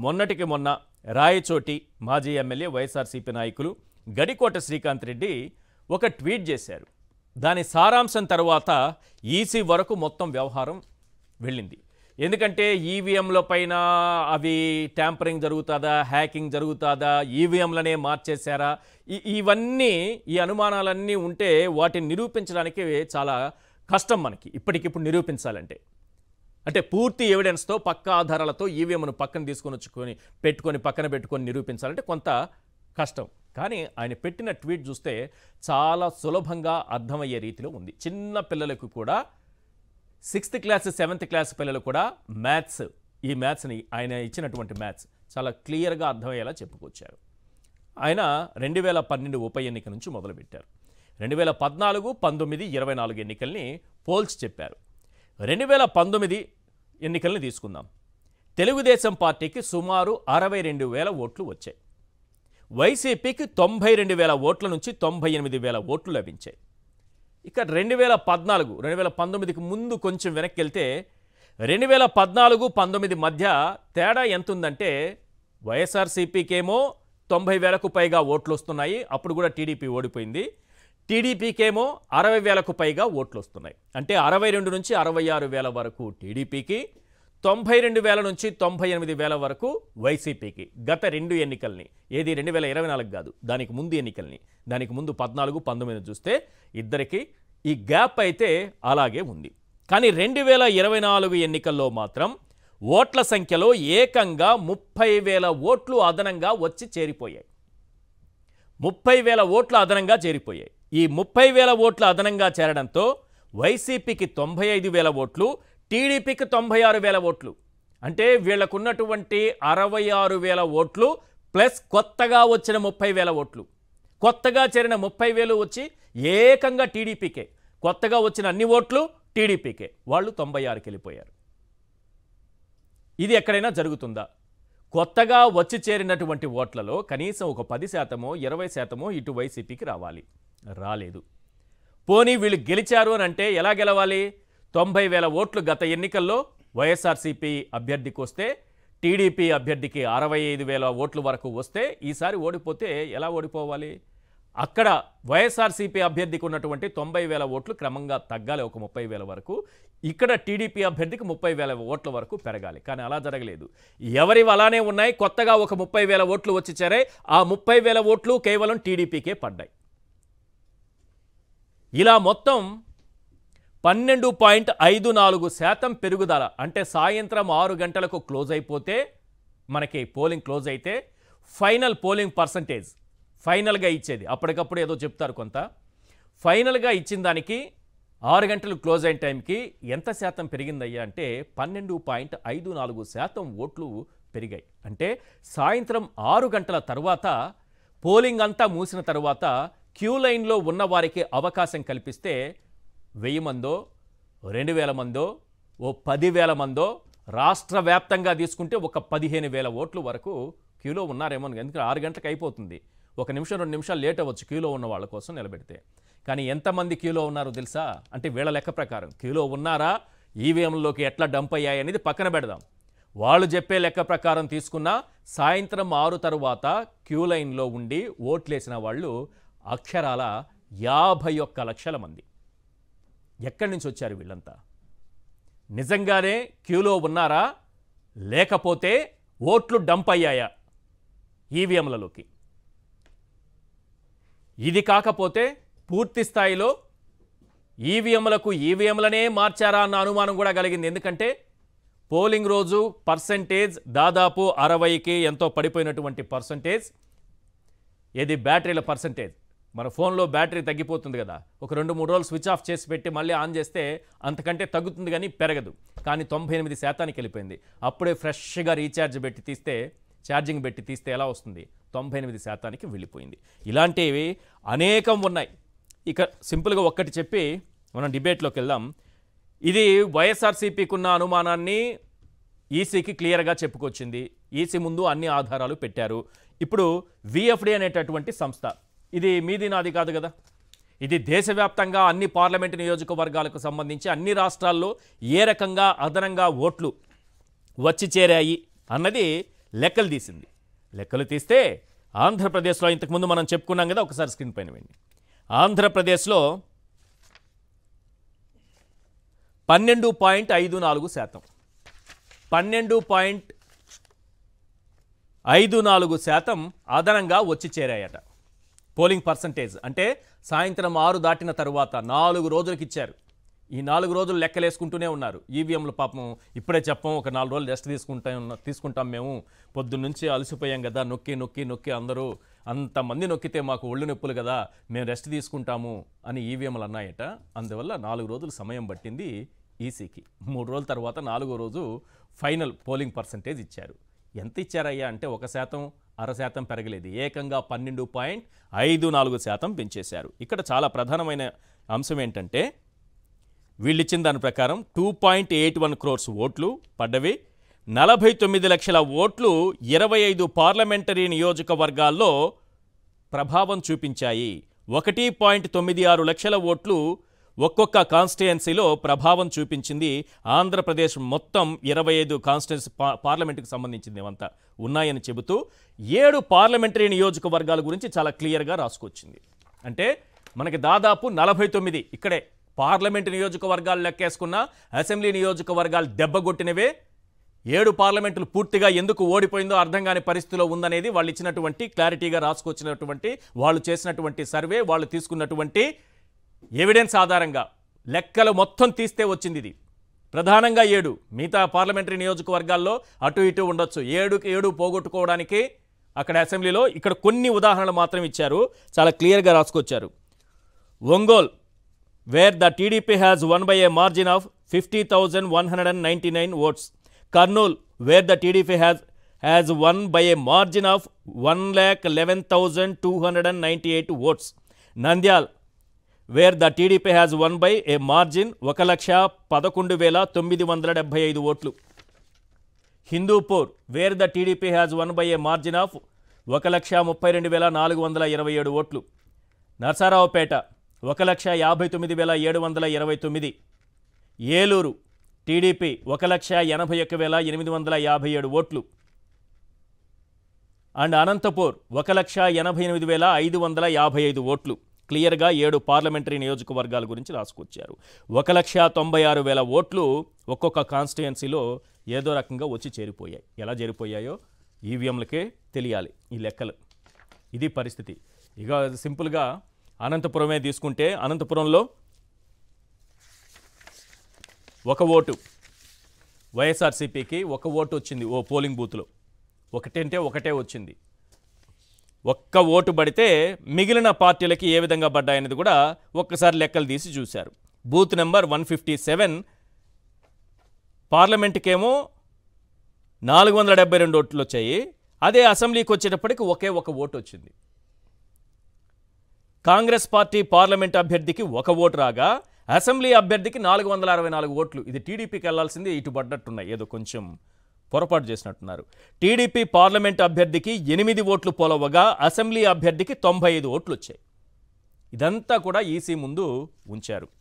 మొన్నటికి మొన్న రాయచోటి మాజీ ఎమ్మెల్యే వైఎస్ఆర్సీపీ నాయకులు గడికోట శ్రీకాంత్ రెడ్డి ఒక ట్వీట్ చేశారు. దాని సారాంశం తర్వాత ఈసీ వరకు మొత్తం వ్యవహారం వెళ్ళింది. ఎందుకంటే ఈవీఎంల పైన అవి ట్యాంపరింగ్ జరుగుతుందా, హ్యాకింగ్ జరుగుతుందా, ఈవీఎంలనే మార్చేశారా, ఇవన్నీ ఈ అనుమానాలన్నీ ఉంటే వాటిని నిరూపించడానికి చాలా కష్టం మనకి ఇప్పటికిప్పుడు నిరూపించాలంటే. అంటే పూర్తి ఎవిడెన్స్తో పక్కా ఆధారాలతో ఈవీఎంను పక్కన తీసుకొని పక్కన పెట్టుకొని నిరూపించాలంటే కొంత కష్టం. కానీ ఆయన పెట్టిన ట్వీట్ చూస్తే చాలా సులభంగా అర్థమయ్యే రీతిలో ఉంది. చిన్న పిల్లలకు కూడా 6th క్లాస్ 7th క్లాస్ పిల్లలు కూడా ఈ మ్యాథ్స్ని ఆయన ఇచ్చినటువంటి మ్యాథ్స్ చాలా క్లియర్గా అర్థమయ్యేలా చెప్పుకొచ్చారు. ఆయన 2012 ఉప ఎన్నిక నుంచి మొదలుపెట్టారు. 2014, 19, 24 ఎన్నికల్ని పోల్చి చెప్పారు. 2019 ఎన్నికల్ని తీసుకుందాం. తెలుగుదేశం పార్టీకి సుమారు 62,000 ఓట్లు వచ్చాయి. వైసీపీకి 92,000 ఓట్ల నుంచి 98,000 ఓట్లు లభించాయి. ఇక 2019కి ముందు కొంచెం వెనక్కి వెళ్తే 2014-19 మధ్య తేడా ఎంత ఉందంటే వైఎస్ఆర్సీపీకేమో 90,000కు పైగా ఓట్లు వస్తున్నాయి. అప్పుడు కూడా టీడీపీ ఓడిపోయింది. టీడీపీకేమో 60,000కు పైగా ఓట్లు వస్తున్నాయి. అంటే 62 నుంచి 66,000 వరకు టీడీపీకి, 92,000 నుంచి 98,000 వరకు వైసీపీకి. గత 2 ఎన్నికల్ని, ఏది 2024 కాదు, దానికి ముందు ఎన్నికల్ని, దానికి ముందు 14-19 చూస్తే ఇద్దరికి ఈ గ్యాప్ అయితే అలాగే ఉంది. కానీ 2024 ఎన్నికల్లో మాత్రం ఓట్ల సంఖ్యలో ఏకంగా 30,000 ఓట్లు అదనంగా వచ్చి చేరిపోయాయి. 30,000 ఓట్లు అదనంగా చేరిపోయాయి. ఈ 30,000 ఓట్ల అదనంగా చేరడంతో వైసీపీకి 95,000 ఓట్లు, టీడీపీకి 96,000 ఓట్లు. అంటే వీళ్లకున్నటువంటి 66,000 ఓట్లు ప్లస్ కొత్తగా వచ్చిన 30,000 ఓట్లు. కొత్తగా చేరిన 30,000 వచ్చి ఏకంగా టీడీపీకే, కొత్తగా వచ్చిన అన్ని ఓట్లు టీడీపీకే. వాళ్ళు 96కి వెళ్ళిపోయారు. ఇది ఎక్కడైనా జరుగుతుందా? కొత్తగా వచ్చి చేరినటువంటి ఓట్లలో కనీసం ఒక 10%, 20% ఇటు వైసీపీకి రావాలి. రాలేదు. పోనీ వీళ్ళు గెలిచారు అని అంటే ఎలా గెలవాలి? 90,000 ఓట్లు గత ఎన్నికల్లో వైఎస్ఆర్సీపీ అభ్యర్థికి వస్తే, టీడీపీ అభ్యర్థికి 65,000 ఓట్ల వరకు వస్తే, ఈసారి ఓడిపోతే ఎలా ఓడిపోవాలి? అక్కడ వైఎస్ఆర్సీపీ అభ్యర్థికి ఉన్నటువంటి 90,000 ఓట్లు క్రమంగా తగ్గాలి ఒక 30,000 వరకు. ఇక్కడ టీడీపీ అభ్యర్థికి 30,000 ఓట్ల వరకు పెరగాలి. కానీ అలా జరగలేదు. ఎవరివి అలానే ఉన్నాయి. కొత్తగా ఒక 30,000 ఓట్లు వచ్చి చేరాయి. ఆ 30,000 ఓట్లు కేవలం టీడీపీకే పడ్డాయి. ఇలా మొత్తం 12.54% పెరుగుదల. అంటే సాయంత్రం 6 గంటలకు క్లోజ్ అయిపోతే, మనకి పోలింగ్ క్లోజ్ అయితే ఫైనల్ పోలింగ్ పర్సంటేజ్ ఫైనల్గా ఇచ్చేది, అప్పటికప్పుడు ఏదో చెప్తారు కొంత, ఫైనల్గా ఇచ్చిన దానికి 6 గంటలు క్లోజ్ అయిన టైంకి ఎంత శాతం పెరిగిందయ్యా అంటే 12.54% ఓట్లు పెరిగాయి. అంటే సాయంత్రం 6 గంటల తర్వాత పోలింగ్ అంతా మూసిన తర్వాత క్యూ లైన్లో ఉన్న వారికి అవకాశం కల్పిస్తే 1000 మందో, 2,000 మందో, ఓ 10,000 మందో, రాష్ట్ర వ్యాప్తంగా తీసుకుంటే ఒక 15,000 ఓట్ల వరకు క్యూలో ఉన్నారేమో. ఎందుకంటే 6 గంటలకు అయిపోతుంది. 1 నిమిషం 2 నిమిషాలు లేట్ అవ్వచ్చు క్యూలో ఉన్న వాళ్ళ కోసం నిలబెడితే. కానీ ఎంతమంది క్యూలో ఉన్నారో తెలుసా? అంటే వీళ్ళ లెక్క ప్రకారం క్యూలో ఉన్నారా, ఈవీఎంలోకి ఎట్లా డంప్ అయ్యాయి అనేది పక్కన పెడదాం. వాళ్ళు చెప్పే లెక్క ప్రకారం తీసుకున్న సాయంత్రం 6 తర్వాత క్యూ లైన్లో ఉండి ఓట్లేసిన వాళ్ళు అక్షరాల 51 లక్షల మంది. ఎక్కడి నుంచి వచ్చారు వీళ్ళంతా? నిజంగానే క్యూలో ఉన్నారా, లేకపోతే ఓట్లు డంప్ అయ్యాయా ఈవీఎంలలోకి? ఇది కాకపోతే పూర్తి స్థాయిలో ఈవీఎంలనే మార్చారా అన్న అనుమానం కూడా కలిగింది. ఎందుకంటే పోలింగ్ రోజు పర్సంటేజ్ దాదాపు 60కి ఎంతో పడిపోయినటువంటి పర్సంటేజ్, ఏది బ్యాటరీల పర్సంటేజ్. మన ఫోన్లో బ్యాటరీ తగ్గిపోతుంది కదా, ఒక 2-3 రోజులు స్విచ్ ఆఫ్ చేసి పెట్టి మళ్ళీ ఆన్ చేస్తే అంతకంటే తగ్గుతుంది కానీ పెరగదు. కానీ 98%కి వెళ్ళిపోయింది. అప్పుడే ఫ్రెష్గా ఛార్జింగ్ పెట్టి తీస్తే ఎలా వస్తుంది? 98%కి వెళ్ళిపోయింది. ఇలాంటివి అనేకం ఉన్నాయి. ఇక సింపుల్గా ఒక్కటి చెప్పి మనం డిబేట్లోకి వెళ్దాం. ఇది వైఎస్ఆర్సీపీకి ఉన్న అనుమానాన్ని ఈసీకి క్లియర్గా చెప్పుకొచ్చింది. ఈసీ ముందు అన్ని ఆధారాలు పెట్టారు. ఇప్పుడు విఎఫ్డి అనేటటువంటి సంస్థ, ఇది మీది నాది కాదు కదా, ఇది దేశవ్యాప్తంగా అన్ని పార్లమెంటు నియోజకవర్గాలకు సంబంధించి అన్ని రాష్ట్రాల్లో ఏ రకంగా అదనంగా ఓట్లు వచ్చి చేరాయి అన్నది లెక్కలు తీసింది. లెక్కలు తీస్తే ఆంధ్రప్రదేశ్లో ఇంతకుముందు మనం చెప్పుకున్నాం కదా, ఒకసారి స్క్రీన్ పైన వెండి. ఆంధ్రప్రదేశ్లో 12.54%, 12.54% అదనంగా వచ్చి చేరాయట. పోలింగ్ పర్సంటేజ్ అంటే సాయంత్రం 6 దాటిన తర్వాత 4 రోజులకి ఇచ్చారు. ఈ 4 రోజులు లెక్కలేసుకుంటూనే ఉన్నారు. ఈవీఎంలు పాపం ఇప్పుడే చెప్పం, ఒక 4 రోజులు రెస్ట్ తీసుకుంటాం మేము, పొద్దున్నుంచి అలసిపోయాం కదా, నొక్కి అందరూ అంతమంది నొక్కితే మాకు ఒళ్ళు నొప్పులు కదా, మేము రెస్ట్ తీసుకుంటాము అని ఈవీఎంలు అన్నాయట. అందువల్ల 4 రోజులు సమయం పట్టింది ఈసీకి. 3 రోజుల తర్వాత 4వ రోజు ఫైనల్ పోలింగ్ పర్సంటేజ్ ఇచ్చారు. ఎంత ఇచ్చారయ్యా అంటే 1%, 0.5% పెరగలేదు, ఏకంగా 12.54% పెంచేశారు. ఇక్కడ చాలా ప్రధానమైన అంశం ఏంటంటే వీళ్ళిచ్చిన దాని ప్రకారం 2.81 crores ఓట్లు పడ్డవి. 49 లక్షల ఓట్లు 25 పార్లమెంటరీ నియోజకవర్గాల్లో ప్రభావం చూపించాయి. 1.96 లక్షల ఓట్లు ఒక్కొక్క కాన్స్టిట్యుయెన్సీలో ప్రభావం చూపించింది. ఆంధ్రప్రదేశ్ మొత్తం 25 కాన్స్టిట్యుయెన్సీ పార్లమెంటుకు సంబంధించింది ఏమంతా ఉన్నాయని చెబుతూ 7 పార్లమెంటరీ నియోజకవర్గాల గురించి చాలా క్లియర్గా రాసుకొచ్చింది. అంటే మనకి దాదాపు 49 ఇక్కడే పార్లమెంటు నియోజకవర్గాలు లెక్కేసుకున్న, అసెంబ్లీ నియోజకవర్గాలు దెబ్బగొట్టినవే. 7 పార్లమెంటులు పూర్తిగా ఎందుకు ఓడిపోయిందో అర్థం కాని పరిస్థితిలో ఉందనేది వాళ్ళు ఇచ్చినటువంటి క్లారిటీగా రాసుకొచ్చినటువంటి, వాళ్ళు చేసినటువంటి సర్వే, వాళ్ళు తీసుకున్నటువంటి ఎవిడెన్స్ ఆధారంగా లెక్కలు మొత్తం తీస్తే వచ్చింది ఇది. ప్రధానంగా 7, మిగతా పార్లమెంటరీ నియోజకవర్గాల్లో అటు ఇటు ఉండొచ్చు. 7కి 7 పోగొట్టుకోవడానికి అక్కడ అసెంబ్లీలో ఇక్కడ కొన్ని ఉదాహరణలు మాత్రం ఇచ్చారు, చాలా క్లియర్గా రాసుకొచ్చారు. Ongole where the TDP has won by a margin of 50,199 votes. Kurnool where the TDP has won by a margin of 1,11,298 votes. Nandyal where the TDP has won by a margin 1,11,975 ఓట్లు. Hindupur where the TDP has won by a margin of 1,32,427 ఓట్లు. Narasaraopet 1,59,729. Eluru TDP 1,81,857 ఓట్లు. And Anantapur 1,88,555 ఓట్లు. క్లియర్గా 7 parliamentary నియోజకవర్గాల గురించి రాసుకొచ్చారు. 1,96,000 ఓట్లు ఒక్కొక్క కాన్స్టిట్యుయెన్సీలో ఏదో రకంగా వచ్చి చేరిపోయాయి. ఎలా చేరిపోయాయో ఈవీఎంలకే తెలియాలి ఈ లెక్కలు. ఇది పరిస్థితి. ఇక సింపుల్గా అనంతపురమే తీసుకుంటే, అనంతపురంలో 1 ఓటు వైఎస్ఆర్సీపీకి 1 ఓటు వచ్చింది. ఓ పోలింగ్ బూత్లో ఒకటే వచ్చింది. 1 ఓటు పడితే మిగిలిన పార్టీలకి ఏ విధంగా పడ్డాయనేది కూడా ఒక్కసారి లెక్కలు తీసి చూశారు. బూత్ నెంబర్ 157 పార్లమెంటుకేమో 472 ఓట్లు వచ్చాయి. అదే అసెంబ్లీకి వచ్చేటప్పటికి ఒకే 1 ఓటు వచ్చింది. కాంగ్రెస్ పార్టీ పార్లమెంట్ అభ్యర్థికి 1 ఓటు రాగా అసెంబ్లీ అభ్యర్థికి 464 ఓట్లు. ఇది టీడీపీకి వెళ్లాల్సింది, ఇటు పడ్డట్టున్నాయి, ఏదో కొంచెం పొరపాటు చేసినట్టున్నారు. టీడీపీ పార్లమెంట్ అభ్యర్థికి 8 ఓట్లు పోలవగా అసెంబ్లీ అభ్యర్థికి 95 ఓట్లు వచ్చాయి. ఇదంతా కూడా ఈసీ ముందు ఉంచారు.